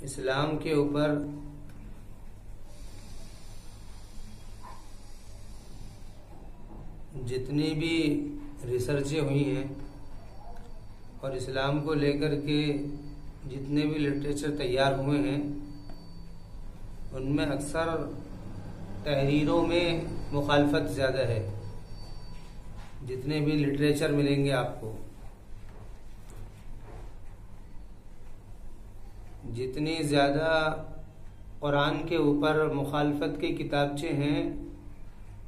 اسلام کے اوپر جتنی بھی ریسرچیں ہوئی ہیں اور اسلام کو لے کر کے جتنے بھی لٹریچر تیار ہوئے ہیں ان میں اکثر تحریروں میں مخالفت زیادہ ہے. جتنے بھی لٹریچر ملیں گے آپ کو، جتنی زیادہ قرآن کے اوپر مخالفت کے کتابچے ہیں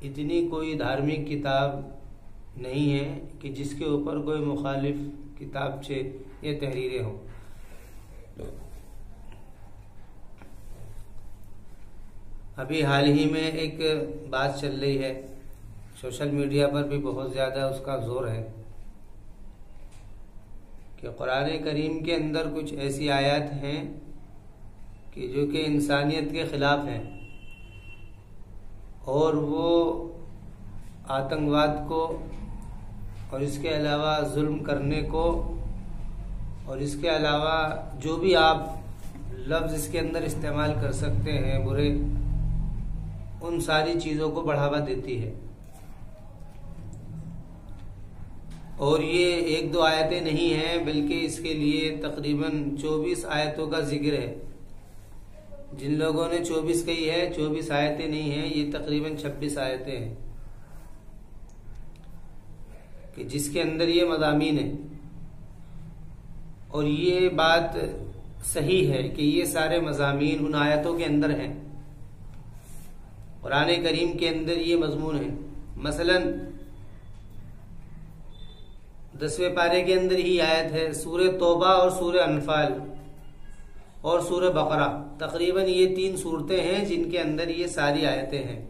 اتنی کوئی دھارمک کتاب نہیں ہے کہ جس کے اوپر کوئی مخالف کتابچے یا تحریریں ہوں. ابھی حال ہی میں ایک بات چل رہی ہے، سوشل میڈیا پر بھی بہت زیادہ اس کا زور ہے کہ قرآن کریم کے اندر کچھ ایسی آیات ہیں کہ جو کہ انسانیت کے خلاف ہیں اور وہ آتنکواد کو اور اس کے علاوہ ظلم کرنے کو اور اس کے علاوہ جو بھی آپ لفظ اس کے اندر استعمال کر سکتے ہیں برے، ان ساری چیزوں کو بڑھاوا دیتی ہے. اور یہ ایک دو آیتیں نہیں ہیں بلکہ اس کے لیے تقریباً 24 آیتوں کا ذکر ہے. جن لوگوں نے 24 کہی ہے، 24 آیتیں نہیں ہیں، یہ تقریباً 26 آیتیں ہیں کہ جس کے اندر یہ مضامین ہیں. اور یہ بات صحیح ہے کہ یہ سارے مضامین ان آیتوں کے اندر ہیں. قرآن کریم کے اندر یہ مضمون ہے. مثلاً 10ویں پارے کے اندر ہی آیت ہے سورہ توبہ اور سورہ انفال اور سورہ بقرہ. تقریباً یہ 3 صورتیں ہیں جن کے اندر یہ ساری آیتیں ہیں.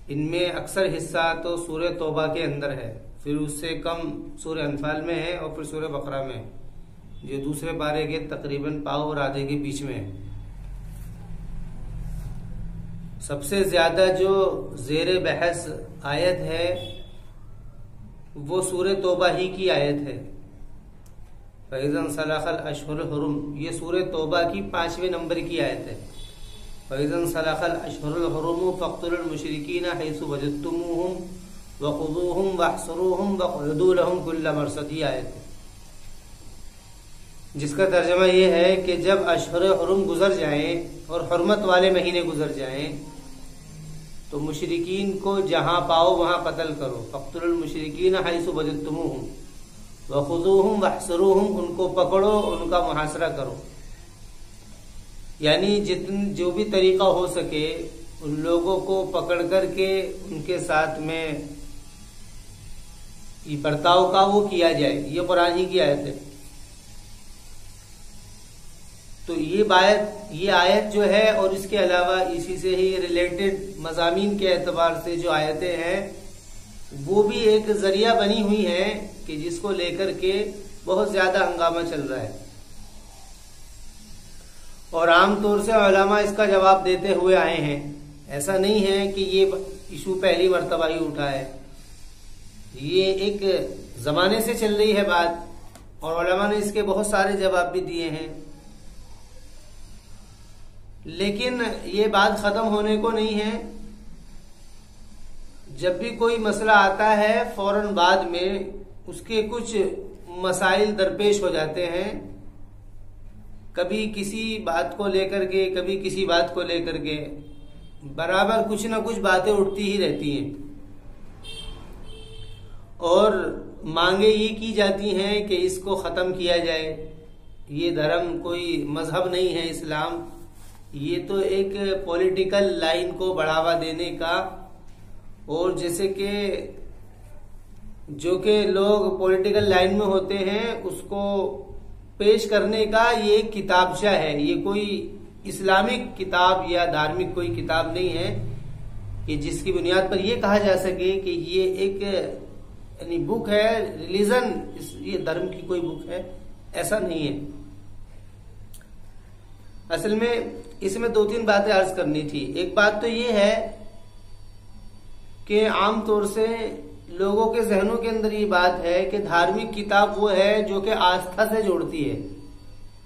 ان میں اکثر حصہ تو سورہ توبہ کے اندر ہے، پھر اس سے کم سورہ انفال میں ہے اور پھر سورہ بقرہ میں، جو دوسرے پارے کے تقریباً پاؤ اور آدھے کے بیچ میں ہے. سب سے زیادہ جو زیر بحث آیت ہے وہ سورہ توبہ ہی کی آیت ہے. فَإِذَا انْسَلَخَ الْأَشْهُرُ الْحُرُمُ، یہ سورہ توبہ کی 5ویں نمبر کی آیت ہے. فَإِذَا انْسَلَخَ الْأَشْهُرُ الْحُرُمُ فَاقْتُلُوا الْمُشْرِكِينَ حَيْثُ وَجَدتُّمُوهُمْ وَخُذُوهُمْ وَاحْصُرُوهُمْ وَاقْعُدُوا لَهُمْ كُلَّ مَرْصَدٍ، یہ آیت ہے جس کا ترجمہ یہ ہے کہ جب اشہر حرم گزر جائیں اور حرمت والے مہینے گزر جائیں تو مشرکین کو جہاں پاؤ وہاں قتل کرو. فَاقْتُلُوا الْمُشْرِكِينَ حَيْثُ وَجَدتُّمُوهُمْ وَخُذُوهُمْ وَاحْصُرُوهُمْ، ان کو پکڑو، ان کا محاصرہ کرو. یعنی جو بھی طریقہ ہو سکے ان لوگوں کو پکڑ کر کے ان کے ساتھ میں یہ برتاؤ کا وہ کیا جائے. یہ قرآن ہی کی آیت ہے. تو یہ آیت جو ہے اور اس کے علاوہ اسی سے ہی ریلیٹڈ مضامین کے اعتبار سے جو آیتیں ہیں وہ بھی ایک ذریعہ بنی ہوئی ہیں کہ جس کو لے کر کے بہت زیادہ ہنگامہ چل رہا ہے. اور عام طور سے علماء اس کا جواب دیتے ہوئے آئے ہیں. ایسا نہیں ہے کہ یہ ایشو پہلی مرتبہ ہی اٹھا ہے، یہ ایک زمانے سے چل رہی ہے بات اور علماء نے اس کے بہت سارے جواب بھی دیے ہیں. لیکن یہ بات ختم ہونے کو نہیں ہے. جب بھی کوئی مسئلہ آتا ہے فوراً بعد میں اس کے کچھ مسائل درپیش ہو جاتے ہیں، کبھی کسی بات کو لے کر کے کبھی کسی بات کو لے کر کے برابر کچھ نہ کچھ باتیں اٹھتی ہی رہتی ہیں اور مانگیں یہ کی جاتی ہیں کہ اس کو ختم کیا جائے. یہ دھرم کوئی مذہب نہیں ہے اسلام، یہ تو ایک پولیٹیکل لائن کو بڑھاوا دینے کا، اور جیسے کہ جو کہ لوگ پولیٹیکل لائن میں ہوتے ہیں اس کو پیش کرنے کا یہ ایک کتابچہ ہے. یہ کوئی اسلامک کتاب یا دھارمک کوئی کتاب نہیں ہے کہ جس کی بنیاد پر یہ کہا جا سکے کہ یہ ایک یعنی بک ہے ریلیجن، یہ دھرم کی کوئی بک ہے، ایسا نہیں ہے. اصل میں اس میں 2-3 باتیں عرض کرنی تھی. ایک بات تو یہ ہے کہ عام طور سے لوگوں کے ذہنوں کے اندر یہ بات ہے کہ دھارمک کتاب وہ ہے جو کہ آستھا سے جوڑتی ہے،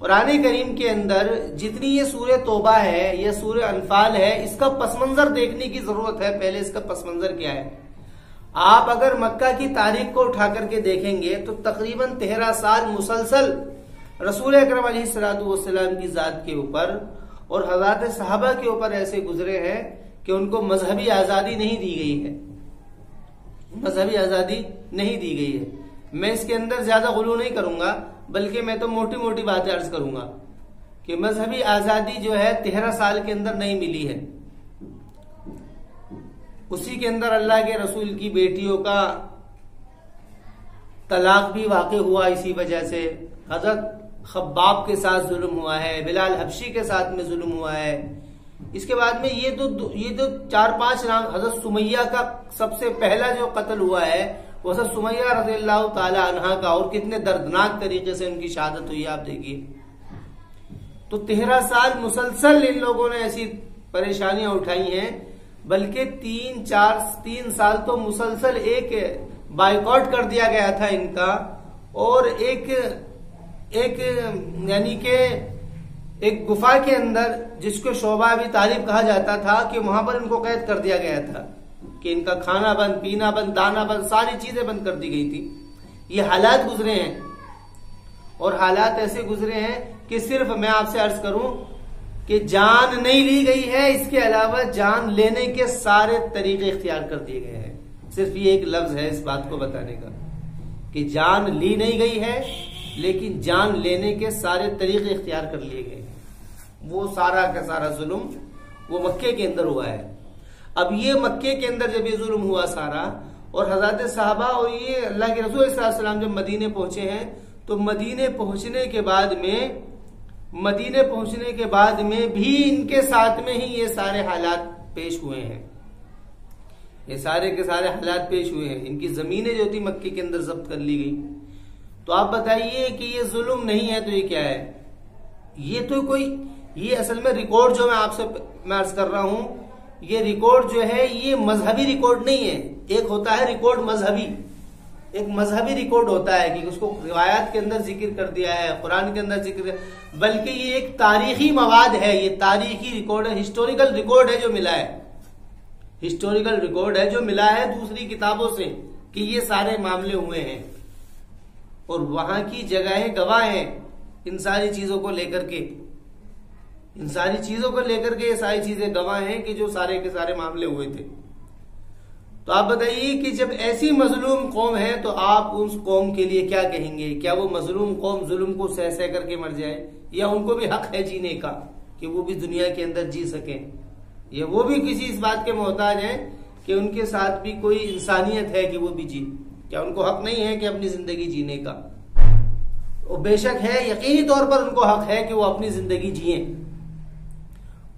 قرآن کریم کے اندر جتنی یہ سورہ توبہ ہے، یہ سورہ انفال ہے، اس کا پس منظر دیکھنے کی ضرورت ہے۔ پہلے اس کا پس منظر کیا ہے؟ آپ اگر مکہ کی تاریخ کو اٹھا کر کے دیکھیں گے تو تقریباً 13 سال مسلسل رسول اکرم علیہ الصلوۃ والسلام کی ذات کے اوپر اور حضرات صحابہ کے اوپر ایسے گزرے ہیں کہ ان کو مذہبی آزادی نہیں دی گئی ہے، مذہبی آزادی نہیں دی گئی ہے۔ میں اس کے اندر زیادہ غلو نہیں کروں گا، بلکہ میں تو موٹی موٹی باتیں عرض کروں گا کہ مذہبی آزادی جو ہے 13 سال کے اندر نہیں ملی ہے۔ اسی کے اندر اللہ کے رسول کی بیٹیوں کا طلاق بھی واقع ہوا، اسی وجہ سے حضرت خباب کے ساتھ ظلم ہوا ہے، بلال حبشی کے ساتھ میں ظلم ہوا ہے۔ اس کے بعد میں یہ تو 4-5 نام، حضرت سمیہ کا سب سے پہلا جو قتل ہوا ہے وہ حضرت سمیہ رضی اللہ تعالی عنہا کا، اور کتنے دردناک طریقے سے ان کی شہادت ہوئی آپ دیکھیے۔ تو 13 سال مسلسل ان لوگوں نے ایسی پریشانیاں اٹھائی ہیں، بلکہ 3 سال تو مسلسل ایک بائیکاٹ کر دیا گیا تھا ان کا، اور ایک یعنی کہ ایک گفا کے اندر جس کو شعبہ ابی طالب کہا جاتا تھا کہ وہاں پر ان کو قید کر دیا گیا تھا کہ ان کا کھانا بند، پینا بند، دانا بند، ساری چیزیں بند کر دی گئی تھی۔ یہ حالات گزرے ہیں، اور حالات ایسے گزرے ہیں کہ صرف میں آپ سے عرض کروں کہ جان نہیں لی گئی ہے، اس کے علاوہ جان لینے کے سارے طریقے اختیار کر دیے گئے ہیں۔ صرف یہ ایک لفظ ہے اس بات کو بتانے کا کہ جان لی نہیں گئی ہے، لیکن جان لینے کے سارے طریقے اختیار کر لیے گئے۔ وہ سارا کا سارا ظلم وہ مکے کے اندر ہوا ہے۔ اب یہ مکے کے اندر جب یہ ظلم ہوا سارا، اور حضرات صحابہ اور یہ اللہ کے رسول صلی اللہ علیہ وسلم جب مدینے پہنچے ہیں، تو مدینے پہنچنے کے بعد میں بھی ان کے ساتھ میں ہی یہ سارے حالات پیش ہوئے ہیں، یہ سارے کے سارے حالات پیش ہوئے ہیں۔ ان کی زمینیں جو تھی مکے کے اندر ضبط کر لی گئی۔ تو آپ بتائیے کہ یہ ظلم نہیں ہے تو یہ کیا ہے؟ یہ اصل میں ریکارڈ جو میں آپ سے میں عرض کر رہا ہوں، یہ ریکارڈ جو ہے یہ مذہبی ریکارڈ نہیں ہے۔ ایک ہوتا ہے ریکارڈ مذہبی، ایک مذہبی ریکارڈ ہوتا ہے کہ اس کو روایات کے اندر ذکر کر دیا ہے، قرآن کے اندر ذکر، بلکہ یہ ایک تاریخی مواد ہے، یہ تاریخی ریکارڈ ہے، ہسٹوریکل ریکارڈ ہے جو ملا ہے، ہسٹوریکل ریکارڈ ہے جو ملا ہے دوسری کتابوں سے کہ یہ سارے معاملے ہوئے ہیں، اور وہاں کی جگہیں گواہ ہیں ان ساری چیزوں کو لے کر کے، یہ ساری چیزیں گواہ ہیں کہ جو سارے کے سارے معاملے ہوئے تھے۔ تو آپ بتائیے کہ جب ایسی مظلوم قوم ہے تو آپ اس قوم کے لیے کیا کہیں گے؟ کیا وہ مظلوم قوم ظلم کو سہ کر کے مر جائے، یا ان کو بھی حق ہے جینے کا کہ وہ بھی دنیا کے اندر جی سکیں، یا وہ بھی کسی اس بات کے محتاج ہیں کہ ان کے ساتھ بھی کوئی انسانیت ہے کہ وہ بھی جی؟ کیا ان کو حق نہیں ہے کہ اپنی زندگی جینے کا؟ وہ بے شک ہے، یقینی طور پر ان کو حق ہے کہ وہ اپنی زندگی جئیں،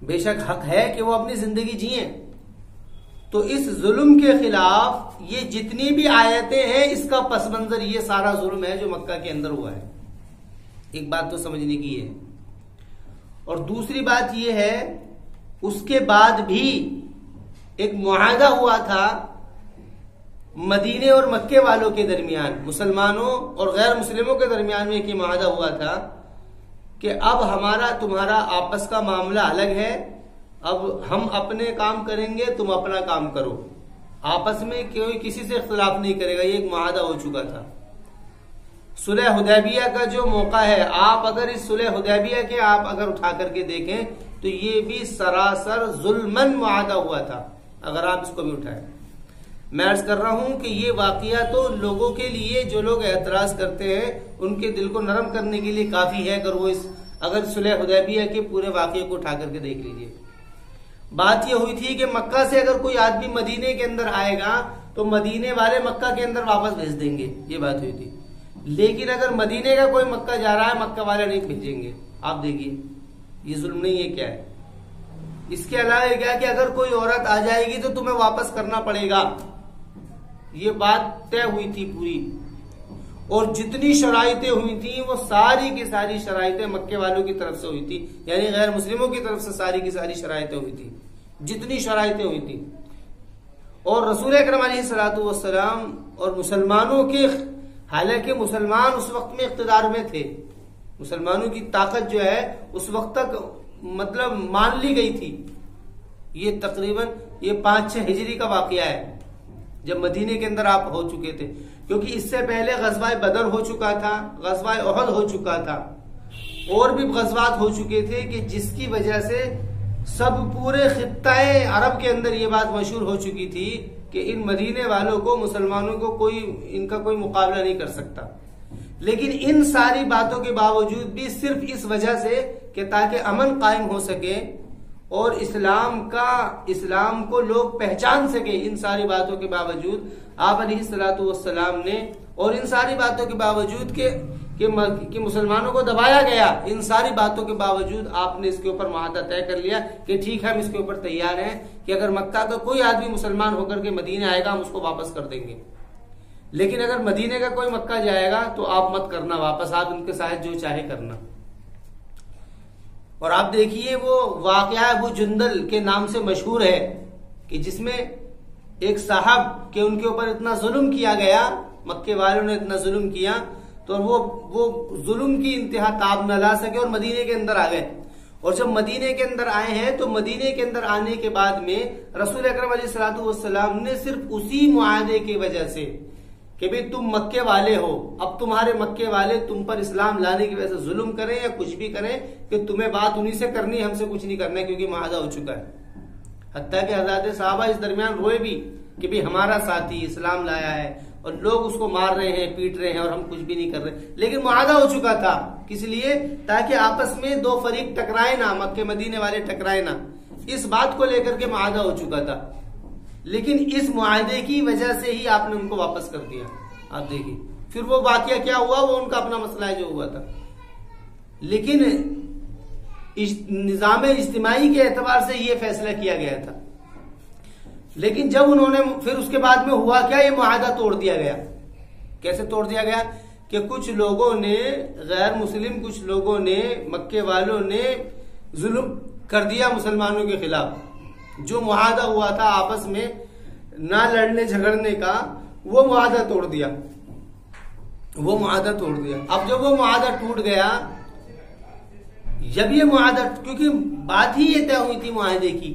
بے شک حق ہے کہ وہ اپنی زندگی جئیں۔ تو اس ظلم کے خلاف یہ جتنی بھی آیتیں ہیں، اس کا پس منظر یہ سارا ظلم ہے جو مکہ کے اندر ہوا ہے۔ ایک بات تو سمجھنے کی ہے، اور دوسری بات یہ ہے اس کے بعد بھی ایک معاہدہ ہوا تھا مدینے اور مکے والوں کے درمیان، مسلمانوں اور غیر مسلموں کے درمیان میں ایک معاہدہ ہوا تھا کہ اب ہمارا تمہارا آپس کا معاملہ الگ ہے، اب ہم اپنے کام کریں گے، تم اپنا کام کرو، آپس میں کوئی کسی سے اختلاف نہیں کرے گا۔ یہ ایک معاہدہ ہو چکا تھا۔ صلح حدیبیہ کا جو موقع ہے، آپ اگر اس صلح حدیبیہ کے آپ اگر اٹھا کر کے دیکھیں تو یہ بھی سراسر ظلمن معاہدہ ہوا تھا، اگر آپ اس کو بھی اٹھائیں۔ میں عرض کر رہا ہوں کہ یہ واقعہ تو لوگوں کے لیے، جو لوگ اعتراض کرتے ہیں ان کے دل کو نرم کرنے کے لیے کافی ہے، اگر صلح حدیبیہ کے پورے واقعے کو اٹھا کر کے دیکھ لیجئے۔ بات یہ ہوئی تھی کہ مکہ سے اگر کوئی آدمی مدینے کے اندر آئے گا تو مدینے والے مکہ کے اندر واپس بھیج دیں گے، یہ بات ہوئی تھی۔ لیکن اگر مدینے کا کوئی مکہ جا رہا ہے، مکہ والے نہیں بھیجیں گے۔ آپ دیکھیے یہ ظلم نہیں ہے کیا ہے؟ اس کے علاوہ کیا کہ اگر کوئی عورت آ جائے گی تو تمہیں واپس کرنا پڑے گا، یہ بات طے ہوئی تھی پوری، اور جتنی شرائطیں ہوئی تھیں وہ ساری کی ساری شرائطیں مکے والوں کی طرف سے ہوئی تھی، یعنی غیر مسلموں کی طرف سے ساری کی ساری شرائطیں ہوئی تھی، جتنی شرائطیں ہوئی تھی۔ اور رسول اکرم علیہ الصلوۃ والسلام اور مسلمانوں کے، حالانکہ مسلمان اس وقت میں اقتدار میں تھے، مسلمانوں کی طاقت جو ہے اس وقت تک مطلب مان لی گئی تھی. یہ تقریباً 5-6 ہجری کا واقعہ ہے جب مدینے کے اندر آپ ہو چکے تھے، کیونکہ اس سے پہلے غزوہ بدر ہو چکا تھا، غزوہ احد ہو چکا تھا، اور بھی غزوات ہو چکے تھے کہ جس کی وجہ سے سب پورے خطہ عرب کے اندر یہ بات مشہور ہو چکی تھی کہ ان مدینے والوں کو، مسلمانوں کو ان کا کوئی مقابلہ نہیں کر سکتا. لیکن ان ساری باتوں کے باوجود بھی صرف اس وجہ سے کہ تاکہ امن قائم ہو سکے اور اسلام کو لوگ پہچان سکے، ان ساری باتوں کے باوجود آپ علیہ الصلوۃ والسلام نے، اور ان ساری باتوں کے باوجود کہ مسلمانوں کو دبایا گیا، ان ساری باتوں کے باوجود آپ نے اس کے اوپر معاہدہ طے کر لیا کہ ٹھیک ہے ہم اس کے اوپر تیار ہیں کہ اگر مکہ کا کوئی آدمی مسلمان ہو کر کے مدینے آئے گا ہم اس کو واپس کر دیں گے، لیکن اگر مدینے کا کوئی مکہ جائے گا تو آپ مت کرنا واپس، آپ ان کے ساتھ جو چاہے کرنا. اور آپ دیکھیے وہ واقعہ ابو جندل کے نام سے مشہور ہے کہ جس میں ایک صاحب کہ ان کے اوپر اتنا ظلم کیا گیا، مکے والوں نے اتنا ظلم کیا تو وہ ظلم کی انتہا تاب نہ لا سکے اور مدینے کے اندر آ گئے. اور جب مدینے کے اندر آئے ہیں تو مدینے کے اندر آنے کے بعد میں رسول اکرم علیہ الصلوۃ والسلام نے صرف اسی معاہدے کی وجہ سے کہ بھئی تم مکے والے ہو، اب تمہارے مکے والے تم پر اسلام لانے کی وجہ سے ظلم کریں یا کچھ بھی کریں کہ تمہیں بات انہی سے کرنی، ہم سے کچھ نہیں کرنا کیونکہ معاہدہ ہو چکا ہے. حتیٰ کہ حضرات صحابہ اس درمیان روئے بھی کہ بھئی ہمارا ساتھی اسلام لایا ہے اور لوگ اس کو مار رہے ہیں، پیٹ رہے ہیں اور ہم کچھ بھی نہیں کر رہے، لیکن معاہدہ ہو چکا تھا. کس لیے؟ تاکہ آپس میں دو فریق ٹکرائے نہ، مکے مدینے والے ٹکرائے نہ، اس بات کو لے کر کے معاہدہ ہو چکا تھا. لیکن اس معاہدے کی وجہ سے ہی آپ نے ان کو واپس کر دیا. آپ دیکھیے پھر وہ واقعہ کیا ہوا، وہ ان کا اپنا مسئلہ ہے جو ہوا تھا. لیکن نظام اجتماعی کے اعتبار سے یہ فیصلہ کیا گیا تھا. لیکن جب انہوں نے پھر اس کے بعد میں ہوا کیا، یہ معاہدہ توڑ دیا گیا. کیسے توڑ دیا گیا کہ کچھ لوگوں نے، غیر مسلم کچھ لوگوں نے، مکے والوں نے ظلم کر دیا مسلمانوں کے خلاف. جو معاہدہ ہوا تھا آپس میں نہ لڑنے جھگڑنے کا، وہ معاہدہ توڑ دیا. اب جب وہ معاہدہ ٹوٹ گیا، جب یہ معاہدہ، کیونکہ بات ہی یہ طے ہوئی تھی معاہدے کی،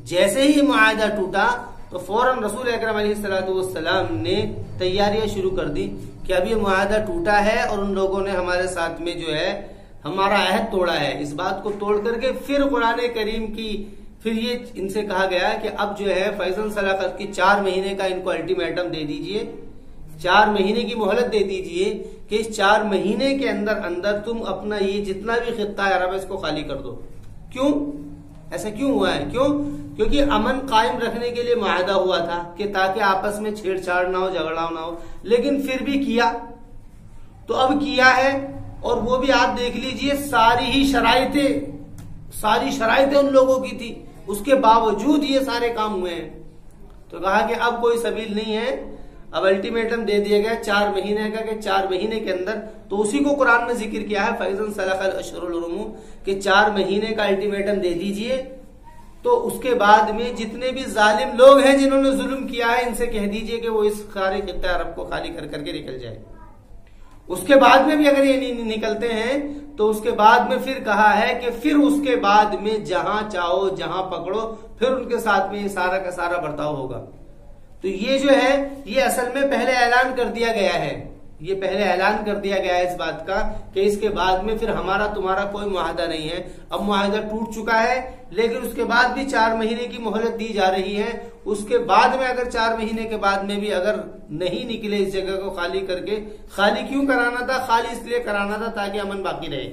جیسے ہی یہ معاہدہ ٹوٹا تو فوراً رسول اکرم علیہ الصلوۃ والسلام نے تیاریاں شروع کر دی کہ اب یہ معاہدہ ٹوٹا ہے اور ان لوگوں نے ہمارے ساتھ میں جو ہے ہمارا عہد توڑا ہے. اس بات کو توڑ کر کے پھر قرآن کریم کی پھر یہ ان سے کہا گیا کہ اب جو ہے فیضاً سلاخت کی 4 مہینے کا ان کو الٹیمیٹم دے دیجئے، 4 مہینے کی مہلت دے دیجئے کہ اس 4 مہینے کے اندر تم اپنا یہ جتنا بھی خطہ ہے عرب اس کو خالی کر دو. کیوں ایسا کیوں ہوا ہے؟ کیونکہ امن قائم رکھنے کے لیے معاہدہ ہوا تھا کہ تاکہ آپس میں چھیڑ چھاڑ نہ ہو، جھگڑا نہ ہو. لیکن پھر بھی کیا تو اب کیا ہے، اور وہ بھی آپ دیکھ لیجئے ساری شرائطیں ان لوگوں کی تھی، اس کے باوجود یہ سارے کام ہوئے ہیں. تو کہا کہ اب کوئی سبیل نہیں ہے، اب الٹیمیٹم دے دیا گیا 4 مہینے کا کہ 4 مہینے کے اندر، تو اسی کو قرآن میں ذکر کیا ہے فَإِذَا انْسَلَخَ الْأَشْهُرُ الْحُرُمُ کہ 4 مہینے کا الٹیمیٹم دے دیجئے. تو اس کے بعد میں جتنے بھی ظالم لوگ ہیں جنہوں نے ظلم کیا ہے ان سے کہہ دیجئے کہ وہ اس سارے خطہ عرب کو خالی کر کر کے نکل جائے. اس کے بعد میں بھی اگر یہ نہیں نکلتے ہیں تو اس کے بعد میں پھر کہا ہے کہ پھر اس کے بعد میں جہاں چاہو جہاں پکڑو پھر ان کے ساتھ میں یہ سارا کا سارا برتاؤ ہوگا. تو یہ جو ہے یہ اصل میں پہلے اعلان کر دیا گیا ہے، یہ پہلے اعلان کر دیا گیا ہے اس بات کا کہ اس کے بعد میں پھر ہمارا تمہارا کوئی معاہدہ نہیں ہے. اب معاہدہ ٹوٹ چکا ہے لیکن اس کے بعد بھی 4 مہینے کی مہلت دی جا رہی ہے. اس کے بعد میں اگر 4 مہینے کے بعد میں بھی اگر نہیں نکلے اس جگہ کو خالی کر کے، خالی کیوں کرانا تھا؟ خالی اس لیے کرانا تھا تاکہ امن باقی رہے.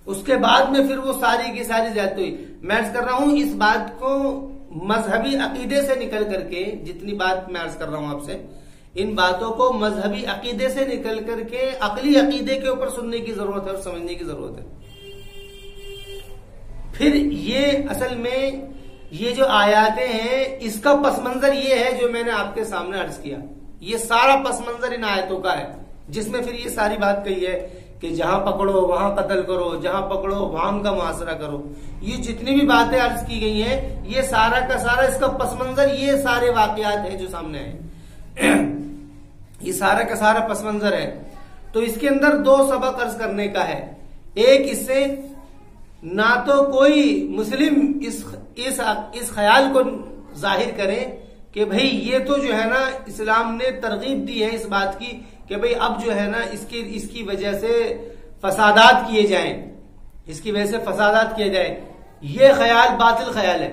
اس کے بعد میں پھر وہ ساری کی ساری زیادتی ہوئی. میں عرض کر رہا ہوں اس بات کو مذہبی عقیدے سے نکل کر کے، جتنی بات میں عرض کر رہا ہوں آپ سے، ان باتوں کو مذہبی عقیدے سے نکل کر کے عقلی عقیدے کے اوپر سننے کی ضرورت ہے اور سمجھنے کی ضرورت ہے. پھر یہ اصل میں یہ جو آیاتیں ہیں اس کا پس منظر یہ ہے جو میں نے آپ کے سامنے عرض کیا. یہ سارا پس منظر ان آیتوں کا ہے جس میں پھر یہ ساری بات کہی ہے کہ جہاں پکڑو وہاں قتل کرو، جہاں پکڑو وہاں ان کا محاصرہ کرو. یہ جتنی بھی باتیں عرض کی گئی ہیں یہ سارا کا سارا اس کا پس منظر یہ سارے واقعات ہیں جو سامنے ہیں. یہ سارا کا سارا پس منظر ہے. تو اس کے اندر دو سبق عرض کرنے کا ہے. ایک، اس سے نہ تو کوئی مسلم اس خیال کو ظاہر کرے کہ بھئی یہ تو جو ہے نا اسلام نے ترغیب دی ہے اس بات کی کہ بھئی اب جو ہے نا اس کی وجہ سے فسادات کیے جائیں، اس کی وجہ سے فسادات کیے جائیں. یہ خیال باطل خیال ہے.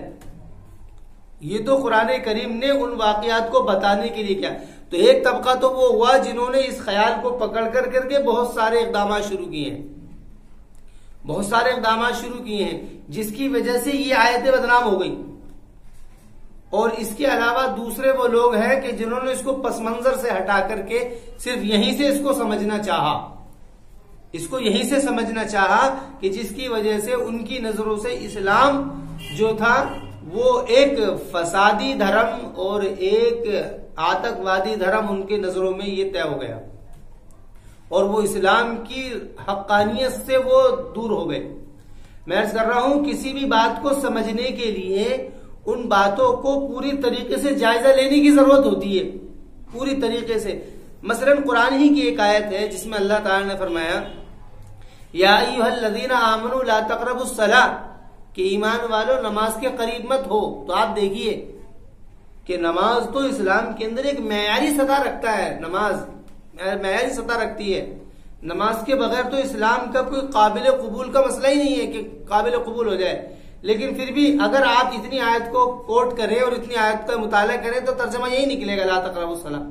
یہ تو قرآن کریم نے ان واقعات کو بتانے کے لیے کیا. تو ایک طبقہ تو وہ ہوا جنہوں نے اس خیال کو پکڑ کر کے بہت سارے اقدامات شروع کیے ہیں، بہت سارے اقدامات شروع کیے ہیں، جس کی وجہ سے یہ آیتیں بدنام ہو گئی. اور اس کے علاوہ دوسرے وہ لوگ ہیں کہ جنہوں نے اس کو پس منظر سے ہٹا کر کے صرف یہیں سے اس کو سمجھنا چاہا، اس کو یہیں سے سمجھنا چاہا کہ جس کی وجہ سے ان کی نظروں سے اسلام جو تھا وہ ایک فسادی دھرم اور ایک آتنکوادی دھرم ان کے نظروں میں یہ طے ہو گیا، اور وہ اسلام کی حقانیت سے وہ دور ہو گئے. میں عرض کر رہا ہوں کسی بھی بات کو سمجھنے کے لیے ان باتوں کو پوری طریقے سے جائزہ لینے کی ضرورت ہوتی ہے، پوری طریقے سے. مثلا قرآن ہی کی ایک آیت ہے جس میں اللہ تعالی نے فرمایا یا ایھا الذین آمنوا لا تقربوا الصلاۃ، کہ ایمان والو نماز کے قریب مت ہو. تو آپ دیکھیے کہ نماز تو اسلام کے اندر ایک معیاری سطح رکھتا ہے، نماز معیاری سطح رکھتی ہے. نماز کے بغیر تو اسلام کا کوئی قابل قبول کا مسئلہ ہی نہیں ہے کہ قابل قبول ہو جائے. لیکن پھر بھی اگر آپ اتنی آیت کو کوٹ کریں اور اتنی آیت کا مطالعہ کریں تو ترجمہ یہی نکلے گا لا تقربوا الصلاۃ.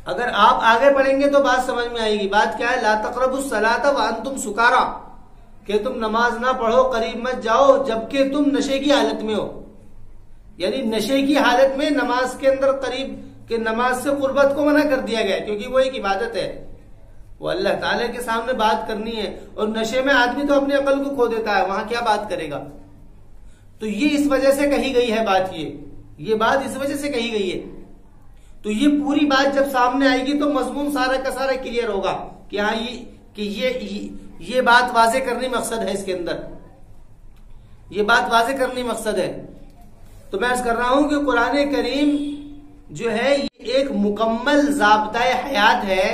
اگر آپ آگے پڑھیں گے تو بات سمجھ میں آئے گی. بات کیا ہے؟ لا تقربوا الصلاۃ وانتم سکارا، کہ تم نماز نہ پڑھو، قریب مت جاؤ جبکہ تم نشے کی حالت میں ہو. یعنی نشے کی حالت میں نماز کے اندر قریب کہ نماز سے قربت کو منع کر دیا گیا، کیونکہ وہ ایک عبادت ہے، وہ اللہ تعالیٰ کے سامنے بات کرنی ہے. اور نشے میں آدمی تو اپنی عقل کو کھو دیتا ہے، وہاں کیا بات کرے گا. تو یہ اس وجہ سے کہی گئی ہے بات، یہ بات اس وجہ سے کہی گئی ہے. تو یہ پوری بات جب سامنے آئے گی تو مضمون سارا کا سارا کلیئر ہوگا کہ ہاں یہ بات واضح کرنے مقصد ہے، اس کے اندر یہ بات واضح کرنے مقصد ہے. تو میں عرض کر رہا ہوں کہ قرآن کریم جو ہے یہ ایک مکمل ضابطۂ حیات ہے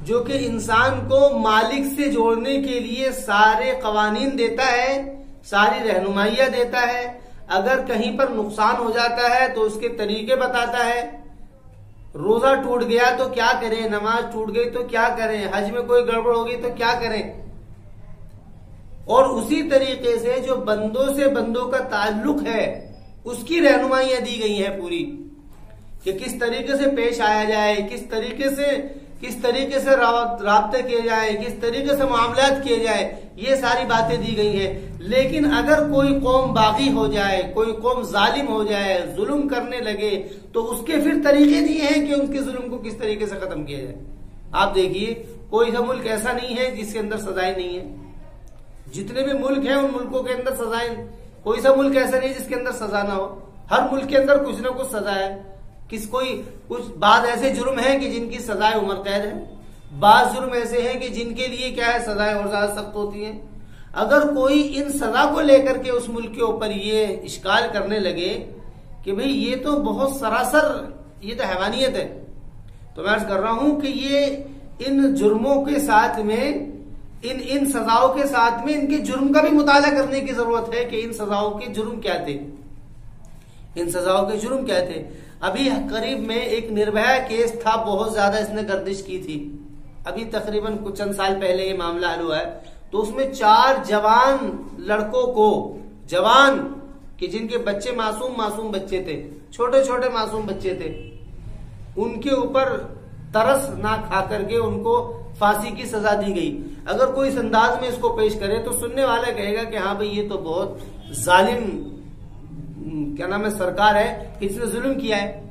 جو کہ انسان کو مالک سے جوڑنے کے لیے سارے قوانین دیتا ہے، ساری رہنمائیاں دیتا ہے. اگر کہیں پر نقصان ہو جاتا ہے تو اس کے طریقے بتاتا ہے. روزہ ٹوٹ گیا تو کیا کریں، نماز ٹوٹ گئی تو کیا کریں، حج میں کوئی گڑبڑ ہوگی تو کیا کریں. اور اسی طریقے سے جو بندوں سے بندوں کا تعلق ہے اس کی رہنمائیاں دی گئی ہیں پوری، کہ کس طریقے سے پیش آیا جائے، کس طریقے سے رابطے کیے جائیں، کس طریقے سے معاملات کیے جائے، یہ ساری باتیں دی گئی ہیں. لیکن اگر کوئی قوم باغی ہو جائے، کوئی قوم ظالم ہو جائے، ظلم کرنے لگے، تو اس کے پھر طریقے دیے ہیں کہ ان کے ظلم کو کس طریقے سے ختم کیا جائے. آپ دیکھیے کوئی سا ملک ایسا نہیں ہے جس کے اندر سزائیں نہیں ہیں. جتنے بھی ملک ہیں ان ملکوں کے اندر سزائیں، کوئی سا ملک ایسا نہیں جس کے اندر سزا نہ ہو. ہر ملک کے اندر کچھ نہ کچھ سزا ہے. کچھ بعض ایسے جرم ہیں کہ جن کی سزائیں عمر قید ہے، بعض جرم ایسے ہیں کہ جن کے لیے کیا ہے سزائیں اور زیادہ سخت ہوتی ہیں. اگر کوئی ان سزا کو لے کر کے اس ملک کے اوپر یہ اشکال کرنے لگے کہ بھئی یہ تو بہت سراسر یہ تو حیوانیت ہے، تو میں عرض کر رہا ہوں کہ یہ ان جرموں کے ساتھ میں ان سزاؤں کے ساتھ میں ان کے جرم کا بھی مطالعہ کرنے کی ضرورت ہے کہ ان سزاؤں کے جرم کیا تھے، ان سزاؤں کے جرم کیا تھے. ابھی قریب میں ایک نربھیا کیس تھا، بہت زیادہ اس نے گردش کی تھی. ابھی تقریباً کچھ چند سال پہلے یہ معاملہ حل ہوا ہے. تو اس میں 4 جوان لڑکوں کو، جوان کہ جن کے بچے معصوم بچے تھے، چھوٹے چھوٹے معصوم بچے تھے، ان کے اوپر ترس نہ کھا کر کے ان کو پھانسی کی سزا دی گئی. اگر کوئی اس انداز میں اس کو پیش کرے تو سننے والا کہے گا کہ ہاں بھئی یہ تو بہت ظالم کیا نام ہے سرکار ہے کہ اس نے ظلم کیا ہے.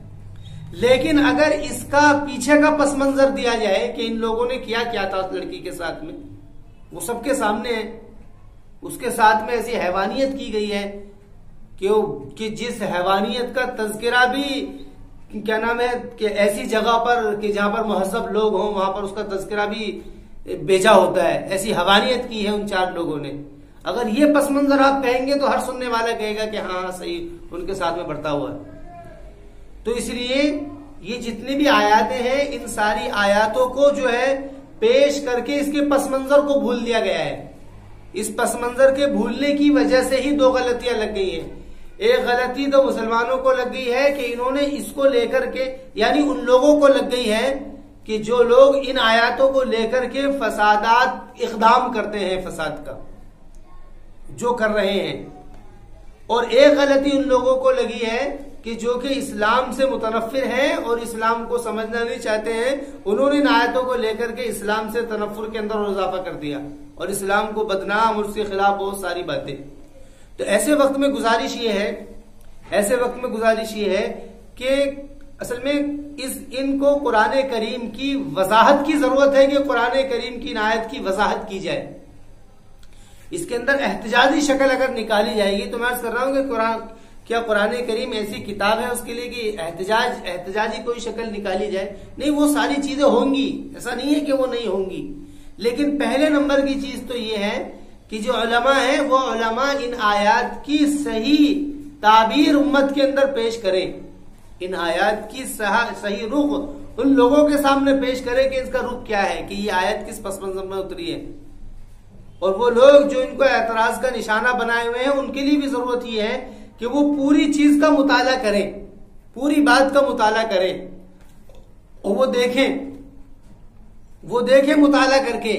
لیکن اگر اس کا پیچھے کا پس منظر دیا جائے کہ ان لوگوں نے کیا تھا اس لڑکی کے ساتھ میں، وہ سب کے سامنے ہے. اس کے ساتھ میں ایسی حیوانیت کی گئی ہے کہ جس حیوانیت کا تذکرہ بھی کیا نام ہے کہ ایسی جگہ پر کہ جہاں پر مہذب لوگ ہوں وہاں پر اس کا تذکرہ بھی بیجا ہوتا ہے. ایسی حیوانیت کی ہے ان 4 لوگوں نے. اگر یہ پس منظر آپ کہیں گے تو ہر سننے والا کہے گا کہ ہاں صحیح ان کے ساتھ میں بڑھتا ہوا ہے. تو اس لیے یہ جتنی بھی آیاتیں ہیں ان ساری آیاتوں کو جو ہے پیش کر کے اس کے پس منظر کو بھول دیا گیا ہے. اس پس منظر کے بھولنے کی وجہ سے ہی دو غلطیاں لگ گئی ہیں. ایک غلطی تو مسلمانوں کو لگ گئی ہے کہ انہوں نے اس کو لے کر کے یعنی ان لوگوں کو لگ گئی ہے کہ جو لوگ ان آیاتوں کو لے کر کے فسادات اقدام کرتے ہیں فساد کا جو کر رہے ہیں. اور ایک غلطی ان لوگوں کو لگی ہے کہ جو کہ اسلام سے متنفر ہیں اور اسلام کو سمجھنا نہیں چاہتے ہیں, انہوں نے ان آیتوں کو لے کر کے اسلام سے تنفر کے اندر اضافہ کر دیا اور اسلام کو بدنام اور اس کے خلاف بہت ساری باتیں. تو ایسے وقت میں گزارش یہ ہے کہ اصل میں ان کو قرآن کریم کی وضاحت کی ضرورت ہے کہ قرآن کریم کی آیت کی وضاحت کی جائے. اس کے اندر احتجاجی شکل اگر نکالی جائے گی تو میں عرض کر رہا ہوں کہ کیا قرآن کریم ایسی کتاب ہے اس کے لیے کہ احتجاجی کوئی شکل نکالی جائے؟ نہیں, وہ ساری چیزیں ہوں گی, ایسا نہیں ہے کہ وہ نہیں ہوں گی. لیکن پہلے نمبر کی چیز تو یہ ہے کہ جو علماء ہیں وہ علماء ان آیات کی صحیح تعبیر امت کے اندر پیش کریں, ان آیات کی صحیح رخ ان لوگوں کے سامنے پیش کریں کہ اس کا رخ کیا ہے, کہ یہ آیت کس پس منظر میں اتری ہے. اور وہ لوگ جو ان کو اعتراض کا نشانہ بنائے ہوئے ہیں ان کے لیے بھی ضرورت یہ ہے کہ وہ پوری چیز کا مطالعہ کریں, پوری بات کا مطالعہ کریں اور وہ دیکھیں مطالعہ کر کے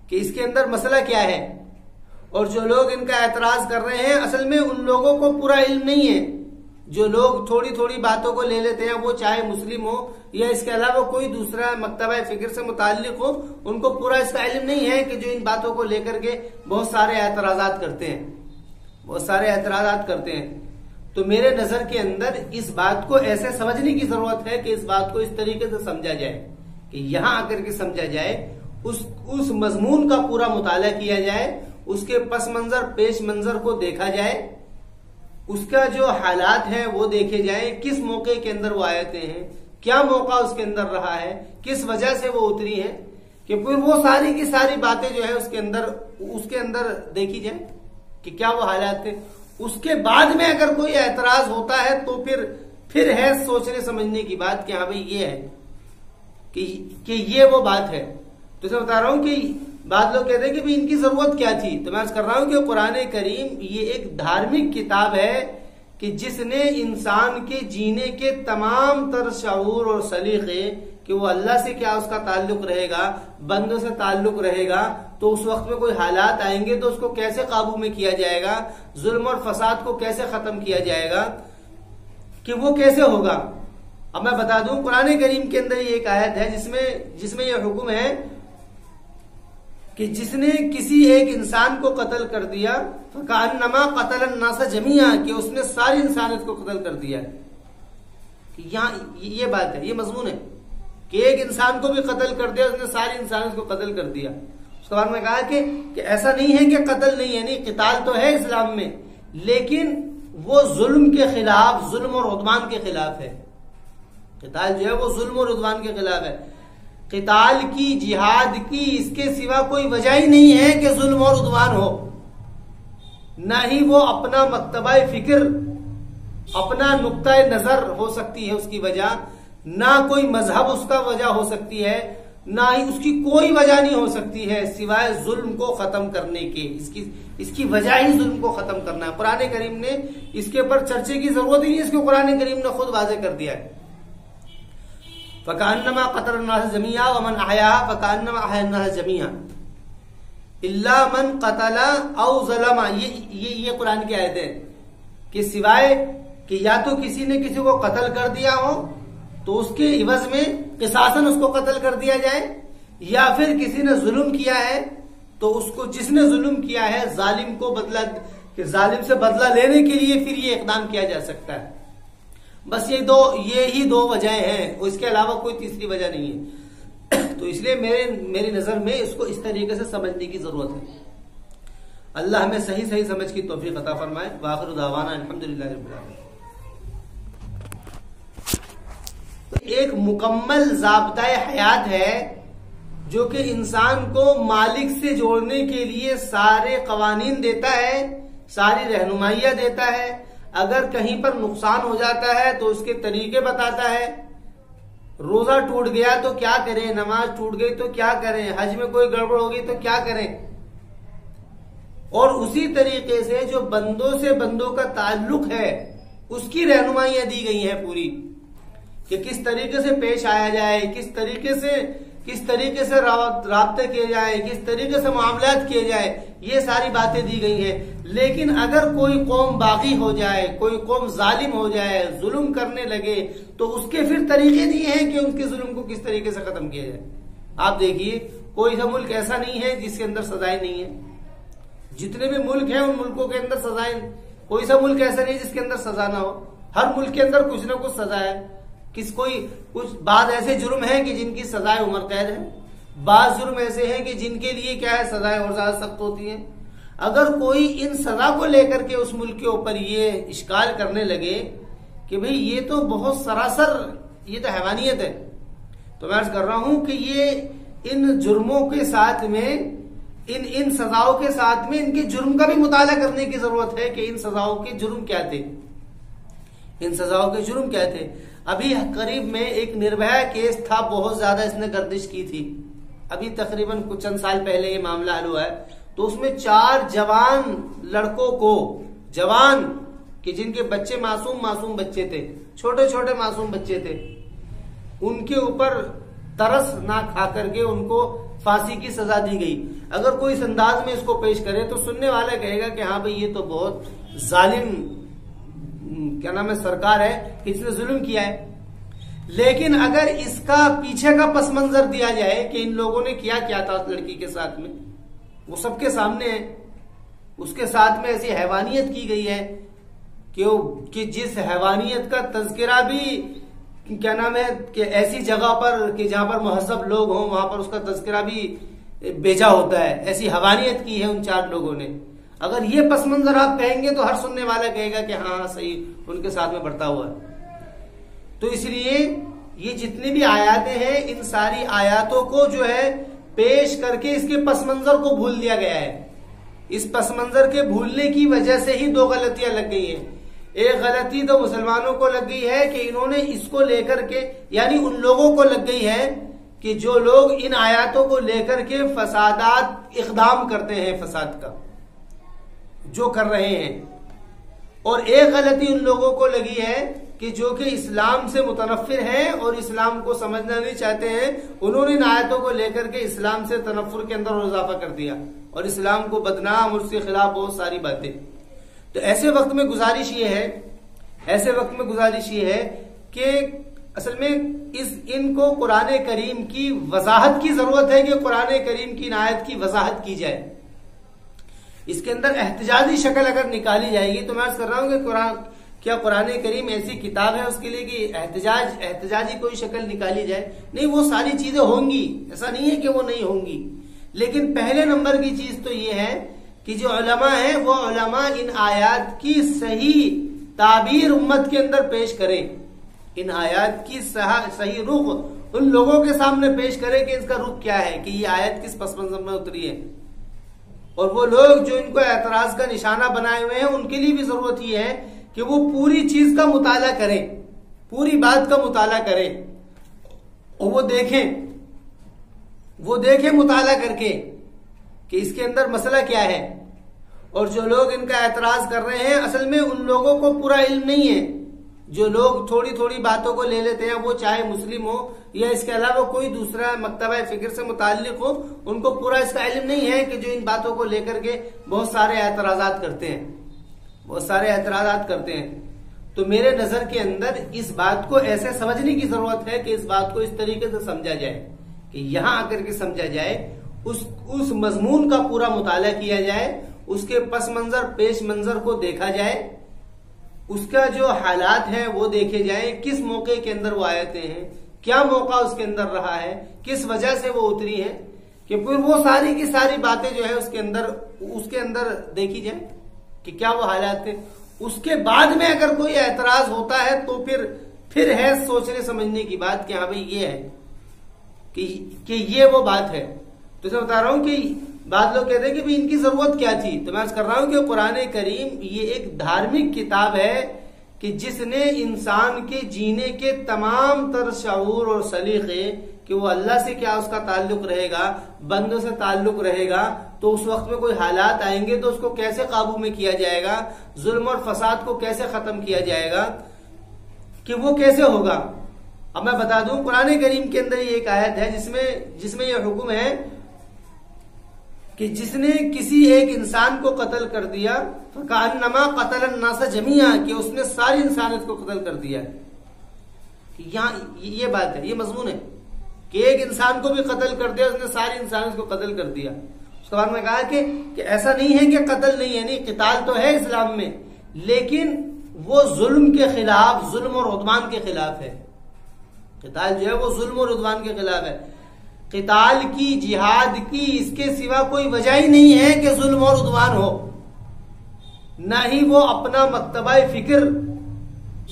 کہ اس کے اندر مسئلہ کیا ہے. اور جو لوگ ان کا اعتراض کر رہے ہیں اصل میں ان لوگوں کو پورا علم نہیں ہے. جو لوگ تھوڑی تھوڑی باتوں کو لے لیتے ہیں, وہ چاہے مسلم ہو یا اس کے علاوہ کوئی دوسرا مکتبہ فکر سے متعلق ہو, ان کو پورا اس کا علم نہیں ہے کہ جو ان باتوں کو لے کر کے بہت سارے اعتراضات کرتے ہیں. تو میرے نظر کے اندر اس بات کو ایسے سمجھنے کی ضرورت ہے کہ اس بات کو اس طریقے سے سمجھا جائے کہ یہاں آ کر کے سمجھا جائے, اس مضمون کا پورا مطالعہ کیا جائے, اس کے پس منظر پیش منظر کو دیکھا جائے, اس کا جو حالات ہیں وہ دیکھے جائیں, کس موقع کے اندر وہ آیتیں ہیں, کیا موقع اس کے اندر رہا ہے, کس وجہ سے وہ اتری ہے, کہ پھر وہ ساری کی ساری باتیں جو ہے اس کے اندر دیکھی جائیں کہ کیا وہ حالات تھے. اس کے بعد میں اگر کوئی اعتراض ہوتا ہے تو پھر ہے سوچنے سمجھنے کی بات کہ ہاں بھئی یہ ہے کہ یہ وہ بات ہے. تو میں بتا رہا ہوں کہ بعض لوگ کہتے ہیں کہ ان کی ضرورت کیا تھی. تو میں عرض کر رہا ہوں کہ قرآن کریم یہ ایک دھارمک کتاب ہے کہ جس نے انسان کے جینے کے تمام تر شعور اور سلیقے کہ وہ اللہ سے کیا اس کا تعلق رہے گا, بندوں سے تعلق رہے گا, تو اس وقت میں کوئی حالات آئیں گے تو اس کو کیسے قابو میں کیا جائے گا, ظلم اور فساد کو کیسے ختم کیا جائے گا, کہ وہ کیسے ہوگا. اب میں بتا دوں قرآن کریم کے اندر یہ ایک آیت ہے جس میں یہ حکم ہے کہ جس نے کسی ایک انسان کو قتل کر دیا فَكَأَنَّمَا قَتَلَ النَّاسَ جَمِيعًا, کہ اس نے ساری انسانیت کو قتل کر دیا. کہ یہاں یہ بات ہے, یہ مضمون ہے کہ ایک انسان کو بھی قتل کر دیا, اس نے ساری انسانیت کو قتل کر دیا. اس کے بعد میں کہا کہ ایسا نہیں ہے کہ قتل نہیں ہے, نہیں, قتال تو ہے اسلام میں, لیکن وہ ظلم کے خلاف, ظلم اور عدوان کے خلاف ہے. قتال جو ہے وہ ظلم اور عدوان کے خلاف ہے. قتال کی, جہاد کی اس کے سوا کوئی وجہ ہی نہیں ہے کہ ظلم اور عدوان ہو. نہ ہی وہ اپنا مکتبہ فکر, اپنا نقطہ نظر ہو سکتی ہے اس کی وجہ, نہ کوئی مذہب اس کا وجہ ہو سکتی ہے, نہ ہی اس کی کوئی وجہ نہیں ہو سکتی ہے سوائے ظلم کو ختم کرنے کے. اس کی وجہ ہی ظلم کو ختم کرنا ہے. قرآن کریم نے اس کے اوپر چرچے کی ضرورت ہی نہیں, اس کو قرآن کریم نے خود واضح کر دیا ہے. فَكَأَنَّمَا قَتَلَ النَّاسَ جَمِيعًا وَمَنْ أَحْيَاهَا فَكَأَنَّمَا أَحْيَا النَّاسَ جَمِيعًا إِلَّا مَنْ قَتَلَ أَوْ ظَلَمَ. یہ قرآن کی آیت ہے کہ سوائے کہ یا تو کسی نے کسی کو قتل کر دیا ہو تو اس کے عوض میں قصاصاً اس کو قتل کر دیا جائے, یا پھر کسی نے ظلم کیا ہے تو اس کو, جس نے ظلم کیا ہے, ظالم کو ظالم سے بدلہ لینے کے لیے پھر یہ اقدام کیا جا سکتا ہے. بس یہی دو وجہیں ہیں, اس کے علاوہ کوئی تیسری وجہ نہیں ہے. تو اس لیے میری نظر میں اس کو اس طریقے سے سمجھنے کی ضرورت ہے. اللہ ہمیں صحیح سمجھ کی توفیق عطا فرمائے. وآخر دعوانا الحمدللہ رب العالمین. ایک مکمل ضابطۂ حیات ہے جو کہ انسان کو مالک سے جوڑنے کے لیے سارے قوانین دیتا ہے, ساری رہنمائیاں دیتا ہے. اگر کہیں پر نقصان ہو جاتا ہے تو اس کے طریقے بتاتا ہے, روزہ ٹوٹ گیا تو کیا کریں، نماز ٹوٹ گئی تو کیا کریں، حج میں کوئی گڑبڑ ہوگی تو کیا کریں. اور اسی طریقے سے جو بندوں سے بندوں کا تعلق ہے اس کی رہنمائیاں دی گئی ہیں پوری، کہ کس طریقے سے پیش آیا جائے، کس طریقے سے رابطے کیے جائے، کس طریقے سے معاملات کیے جائے، یہ ساری باتیں دی گئی ہیں. لیکن اگر کوئی قوم باغی ہو جائے، کوئی قوم ظالم ہو جائے، ظلم کرنے لگے، تو اس کے پھر طریقے دیے ہیں کہ ان کے ظلم کو کس طریقے سے ختم کیا جائے. آپ دیکھیے کوئی سا ملک ایسا نہیں ہے جس کے اندر سزائیں نہیں ہیں. جتنے بھی ملک ہیں ان ملکوں کے اندر سزائیں، کوئی سا ملک ایسا نہیں جس کے اندر سزا نہ ہو. ہر ملک کے اندر کچھ نہ کچھ سزا ہے. کچھ بعض ایسے جرم ہیں کہ جن کی سزائیں عمر قید ہے، بعض جرم ایسے ہیں کہ جن کے لیے کیا ہے سزائیں اور زیادہ سخت ہوتی ہیں. اگر کوئی ان سزا کو لے کر کے اس ملک کے اوپر یہ اشکال کرنے لگے کہ بھئی یہ تو بہت سراسر یہ تو حیوانیت ہے، تو میں عرض کر رہا ہوں کہ یہ ان جرموں کے ساتھ میں ان سزاؤں کے ساتھ میں ان کے جرم کا بھی مطالعہ کرنے کی ضرورت ہے کہ ان سزاؤں کے جرم کیا تھے، ان سزاؤں کے جرم کیا تھے. ابھی قریب میں ایک نربھیا کیس تھا، بہت زیادہ اس نے گردش کی تھی. ابھی تقریباً کچھ چند سال پہلے یہ معاملہ حل ہوا ہے. تو اس میں 4 جوان لڑکوں کو، جوان کہ جن کے بچے معصوم بچے تھے، چھوٹے چھوٹے معصوم بچے تھے، ان کے اوپر ترس نہ کھا کر کے ان کو پھانسی کی سزا دی گئی. اگر کوئی اس انداز میں اس کو پیش کرے تو سننے والا کہے گا کہ ہاں بھئی یہ تو بہت ظالم کیا نام ہے سرکار ہے کہ اس نے ظلم کیا ہے. لیکن اگر اس کا پیچھے کا پس منظر دیا جائے کہ ان لوگوں نے کیا تھا اس لڑکی کے ساتھ میں، وہ سب کے سامنے ہے. اس کے ساتھ میں ایسی حیوانیت کی گئی ہے کہ جس حیوانیت کا تذکرہ بھی کیا نام ہے کہ ایسی جگہ پر کہ جہاں پر مہذب لوگ ہوں وہاں پر اس کا تذکرہ بھی بھیجا ہوتا ہے. ایسی حیوانیت کی ہے ان 4 لوگوں نے. اگر یہ پس منظر آپ کہیں گے تو ہر سننے والا کہے گا کہ ہاں صحیح ان کے ساتھ میں بڑھتا ہوا ہے. تو اس لیے یہ جتنی بھی آیاتیں ہیں ان ساری آیاتوں کو جو ہے پیش کر کے اس کے پس منظر کو بھول دیا گیا ہے. اس پس منظر کے بھولنے کی وجہ سے ہی 2 غلطیاں لگ گئی ہیں. ایک غلطی تو مسلمانوں کو لگ گئی ہے کہ انہوں نے اس کو لے کر کے، یعنی ان لوگوں کو لگ گئی ہے کہ جو لوگ ان آیاتوں کو لے کر کے فسادات اقدام کرتے ہیں، فساد کا جو کر رہے ہیں. اور ایک غلطی ان لوگوں کو لگی ہے کہ جو کہ اسلام سے متنفر ہیں اور اسلام کو سمجھنا نہیں چاہتے ہیں، انہوں نے ان آیتوں کو لے کر کے اسلام سے تنفر کے اندر اضافہ کر دیا اور اسلام کو بدنام اور اس کے خلاف بہت ساری باتیں. تو ایسے وقت میں گزارش یہ ہے کہ اصل میں ان کو قرآن کریم کی وضاحت کی ضرورت ہے کہ قرآن کریم کی آیت کی وضاحت کی جائے. اس کے اندر احتجاجی شکل اگر نکالی جائے گی تو میں عرض کر رہا ہوں کہ قرآن کریم ایسی کتاب ہے اس کے لیے کہ احتجاجی کوئی شکل نکالی جائے؟ نہیں، وہ ساری چیزیں ہوں گی، ایسا نہیں ہے کہ وہ نہیں ہوں گی. لیکن پہلے نمبر کی چیز تو یہ ہے کہ جو علماء ہیں وہ علماء ان آیات کی صحیح تعبیر امت کے اندر پیش کریں. ان آیات کی صحیح رخ ان لوگوں کے سامنے پیش کریں کہ اس کا رخ کیا ہے، کہ یہ آیت کس پس منظر میں اتری ہے. اور وہ لوگ جو ان کو اعتراض کا نشانہ بنائے ہوئے ہیں ان کے لیے بھی ضرورت یہ ہے کہ وہ پوری چیز کا مطالعہ کریں، پوری بات کا مطالعہ کریں اور وہ دیکھیں مطالعہ کر کے کہ اس کے اندر مسئلہ کیا ہے. اور جو لوگ ان کا اعتراض کر رہے ہیں اصل میں ان لوگوں کو پورا علم نہیں ہے. جو لوگ تھوڑی تھوڑی باتوں کو لے لیتے ہیں، وہ چاہے مسلم ہو یا اس کے علاوہ کوئی دوسرا مکتبہ فکر سے متعلق ہو، ان کو پورا اس کا علم نہیں ہے کہ جو ان باتوں کو لے کر کے بہت سارے اعتراضات کرتے ہیں. تو میرے نظر کے اندر اس بات کو ایسے سمجھنے کی ضرورت ہے کہ اس بات کو اس طریقے سے سمجھا جائے کہ یہاں آ کر کے سمجھا جائے، اس مضمون کا پورا مطالعہ کیا جائے، اس کے پس منظر پیش منظر کو دیکھا جائے، اس کا جو حالات ہیں وہ دیکھے جائیں، کس موقع کے اندر وہ آیتیں ہیں، کیا موقع اس کے اندر رہا ہے، کس وجہ سے وہ اتری ہے، کہ پھر وہ ساری کی ساری باتیں جو ہے اس کے اندر دیکھی جائیں کہ کیا وہ حالات تھے. اس کے بعد میں اگر کوئی اعتراض ہوتا ہے تو پھر ہے سوچنے سمجھنے کی بات کہ ہاں بھئی یہ ہے کہ یہ وہ بات ہے. تو میں بتا رہا ہوں کہ بعض لوگ کہتے ہیں کہ ان کی ضرورت کیا تھی. تو میں عرض کر رہا ہوں کہ قرآن کریم یہ ایک دھارمک کتاب ہے کہ جس نے انسان کے جینے کے تمام تر شعور اور سلیقے کہ وہ اللہ سے کیا اس کا تعلق رہے گا، بندوں سے تعلق رہے گا، تو اس وقت میں کوئی حالات آئیں گے تو اس کو کیسے قابو میں کیا جائے گا، ظلم اور فساد کو کیسے ختم کیا جائے گا، کہ وہ کیسے ہوگا۔ اب میں بتا دوں قرآن کریم کے اندر یہ ایک آیت ہے جس میں یہ حکم ہے کہ جس نے کسی ایک انسان کو قتل کر دیا فَكَأَنَّمَا قَتَلَ النَّاسَ جَمِيعًا، کہ اس نے ساری انسانیت کو قتل کر دیا۔ یہاں یہ بات ہے، یہ مضمون ہے کہ ایک انسان کو بھی قتل کر دیا، اس نے ساری انسانیت کو قتل کر دیا۔ اس کے بعد میں کہا کہ ایسا نہیں ہے کہ قتل نہیں ہے، نہیں، قتال تو ہے اسلام میں، لیکن وہ ظلم کے خلاف، ظلم اور عدوان کے خلاف ہے۔ قتال جو ہے وہ ظلم اور عدوان کے خلاف ہے۔ قتال کی، جہاد کی، اس کے سوا کوئی وجہ ہی نہیں ہے کہ ظلم اور عدوان ہو، نہ ہی وہ اپنا مکتبہ فکر،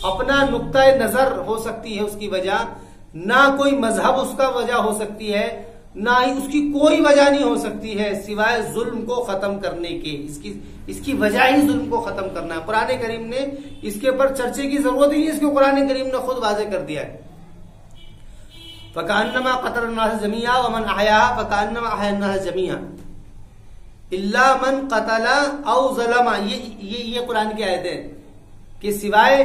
اپنا نقطہ نظر ہو سکتی ہے اس کی وجہ، نہ کوئی مذہب اس کا وجہ ہو سکتی ہے، نہ ہی اس کی کوئی وجہ نہیں ہو سکتی ہے سوائے ظلم کو ختم کرنے کے۔ اس کی وجہ ہی ظلم کو ختم کرنا ہے۔ قرآن کریم نے اس کے اوپر چرچے کی ضرورت ہی نہیں، اس کو قرآن کریم نے خود واضح کر دیا ہے۔ فَكَأَنَّمَا قَتَلَ النَّاسَ جَمِيعًا وَمَنْ أَحْيَاهَا فَكَأَنَّمَا أَحْيَا النَّاسَ جَمِيعًا إِلَّا مَنْ قَتَلَ أَوْ ظَلَمَ۔ یہ قرآن کی آیت ہے کہ سوائے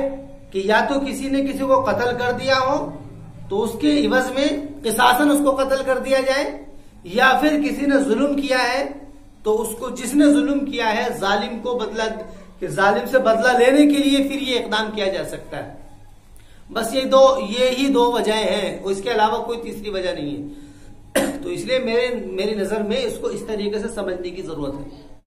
کہ یا تو کسی نے کسی کو قتل کر دیا ہو تو اس کے عوض میں قصاصاً اس کو قتل کر دیا جائے، یا پھر کسی نے ظلم کیا ہے تو اس کو، جس نے ظلم کیا ہے، ظالم کو ظالم سے بدلہ لینے کے لیے پھر یہ اقدام کیا جا سکتا ہے۔ بس یہی دو وجہیں ہیں، اس کے علاوہ کوئی تیسری وجہ نہیں ہے۔ تو اس لیے میری نظر میں اس کو اس طریقے سے سمجھنے کی ضرورت ہے۔